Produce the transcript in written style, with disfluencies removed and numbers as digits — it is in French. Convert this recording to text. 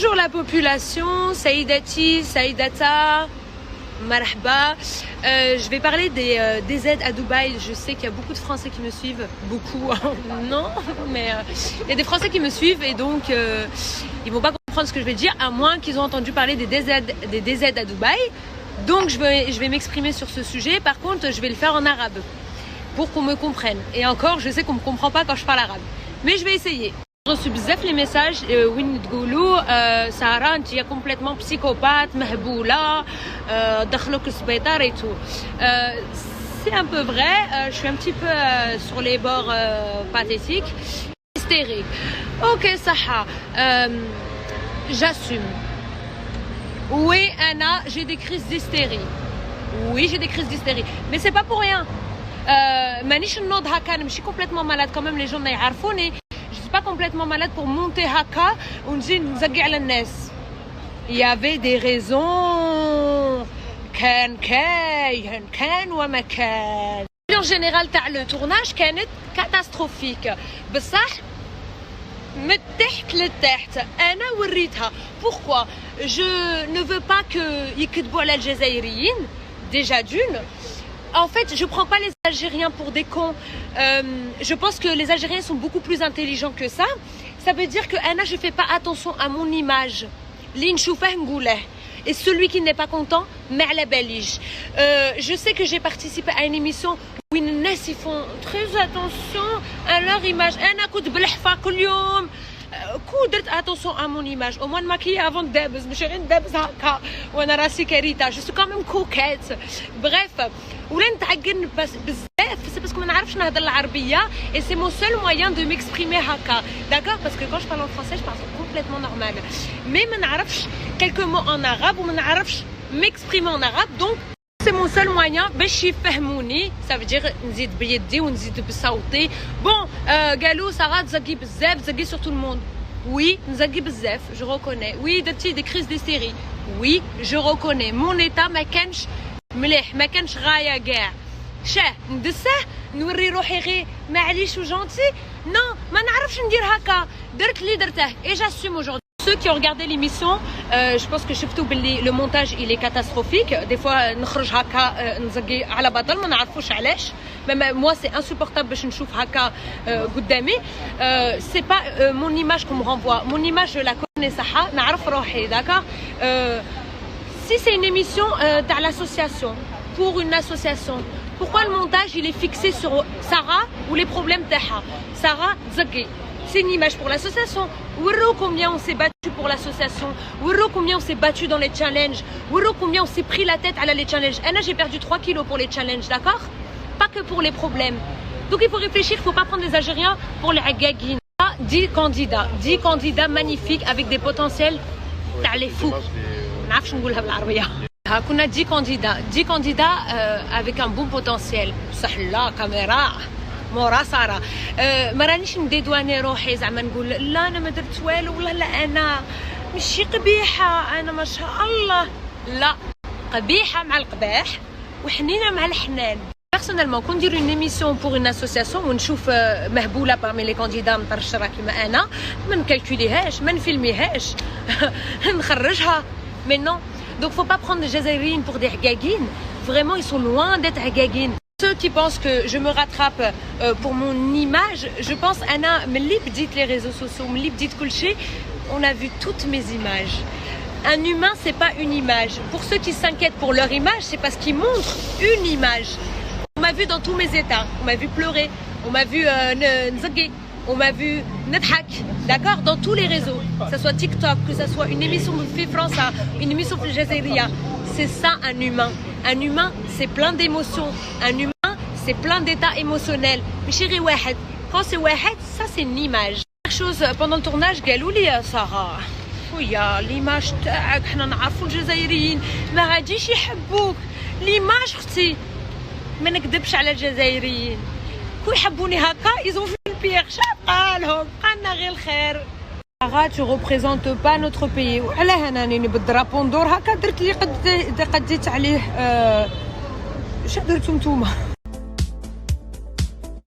Bonjour la population, Saïdati, Saïdata, marhaba. Je vais parler des aides à Dubaï. Je sais qu'il y a beaucoup de Français qui me suivent. Beaucoup, non, mais il y a des Français qui me suivent et donc ils vont pas comprendre ce que je vais dire, à moins qu'ils ont entendu parler des aides à Dubaï. Donc je vais m'exprimer sur ce sujet. Par contre, je vais le faire en arabe pour qu'on me comprenne. Et encore, je sais qu'on me comprend pas quand je parle arabe, mais je vais essayer. J'ai reçu beaucoup les messages où ils disent Sarah, tu es complètement psychopathe, mahboula, دخلوك l'hôpital et tout. C'est un peu vrai, je suis un petit peu sur les bords pathétiques, hystérique. Ok, Saha, j'assume. Oui, Anna, j'ai des crises d'hystérie. Oui, j'ai des crises d'hystérie, mais c'est pas pour rien. مانيش نوض هكا نمشي complètement malade quand même, les gens يعرفوني. Je suis pas complètement malade pour monter haka ou نزقي على الناس. Il y avait des raisons. كان وما كان. En général تاع le tournage كانت catastrophique. بصح من تحت لتحت انا وريتها. Pourquoi? Je ne veux pas que يكذبوا على الجزائريين déjà d'une. En fait, je prends pas les Algériens pour des cons. Je pense que les Algériens sont beaucoup plus intelligents que ça. Ça veut dire que Anna, je fais pas attention à mon image. Et celui qui n'est pas content, mais à la balige. Je sais que j'ai participé à une émission où les gens ils font très attention à leur image. Anna كنت بالحفا كل يوم. درت attention à mon image. Au moins de maquiller avant de دابز. مش غير ندابز هكا وانا راسي كاريتا. Je suis quand même coquette. Bref. ولا نتعقن بزاف c'est parce que ما نعرفش نهضر العربيه et c'est mon seul moyen de m'exprimer هكا. D'accord? Parce que quand je parle en français, je parle complètement normal. Mais ما نعرفش quelques mots en arabe ou ما نعرفش m'exprimer en arabe. Donc c'est mon seul moyen باش يفهموني. Ça veut dire نزيد بيدي ونزيد بصوتي. Bon, قالوا سارة تزقي بزاف, تزقي sur tout le monde. Oui, نزقي بزاف, je reconnais. Oui, des crises d'hystérie. Oui, je reconnais. Mon état ما كانش مليح, ما كانش غايه كاع. شاه ندسه نوري روحي غير معليش وجونتي. Non, ما نعرفش ندير هكا. درت اللي درته et j'assume aujourd'hui. Ceux qui ont regardé l'émission, je pense que شفتوا باللي le montage il est catastrophique. Des fois نخرج هكا نزقي على بطل ما نعرفوش علاش. Même moi c'est insupportable باش نشوف هكا قدامي. C'est pas mon image qu'on me renvoie. Mon image je la connais صح, نعرف روحي, d'accord. Si c'est une émission dans l'association, pour une association, pourquoi le montage il est fixé sur Sarah ou les problèmes d'Aha? Sarah Zaghi, c'est une image pour l'association. Ouro combien on s'est battu pour l'association, Ouro combien on s'est battu dans les challenges, Ouro combien on s'est pris la tête à les challenges. Anna, j'ai perdu 3 kilos pour les challenges, d'accord? Pas que pour les problèmes. Donc il faut réfléchir, il ne faut pas prendre des Algériens pour les agagines. 10 candidats magnifiques avec des potentiels. T'as les fous. On a 10 candidats avec un bon potentiel. Sahla, caméra, مورا سارة. ما رانيش نديدواني روحي زعما نقول لا انا ما درت والو ولا لا انا ماشي قبيحة, انا ما شاء الله. لا, قبيحة مع القباح وحنينة مع الحنان. Personnellement, quand on dit une émission pour une association, on نشوف مهبولة parmi les candidats مطرشرة كيما أنا, ما نكالكوليهاش, ما نفيلميهاش, نخرجها. Mais non. Donc faut pas prendre des jazairines pour des hagagines. Vraiment, ils sont loin d'être hagagines. Ceux qui pensent que je me rattrape pour mon image, je pense Anna, ملي بديت les réseaux sociaux, ملي بديت كل شيء, on a vu toutes mes images. Un humain, c'est pas une image. Pour ceux qui s'inquiètent pour leur image, c'est parce qu'ils montrent une image. On m'a vu dans tous mes états. On m'a vu pleurer. On m'a vu nzaghi. On m'a vu نضحك, d'accord, dans tous les réseaux, que ce soit TikTok, que ce soit une émission في فرنسا, une émission في الجزائرية. C'est ça un humain. Un humain, c'est plein d'émotions. Un humain, c'est plein d'états émotionnels. ماشي غير واحد. Quand c'est واحد, ça c'est une image. Chose pendant le tournage, قالوا لي يا سارة ويا ليماج تاعك حنا نعرفوا الجزائريين ما غاديش يحبوك. ليماج اختي ما نكذبش على الجزائريين, كو يحبوني هكا ils ont vu le pire. شقالهم قالنا غير الخير. Sarah, tu représentes pas notre pays. وعلاه انا راني بالدرابون دور هكا درت لي قديت عليه. اش درتو نتوما؟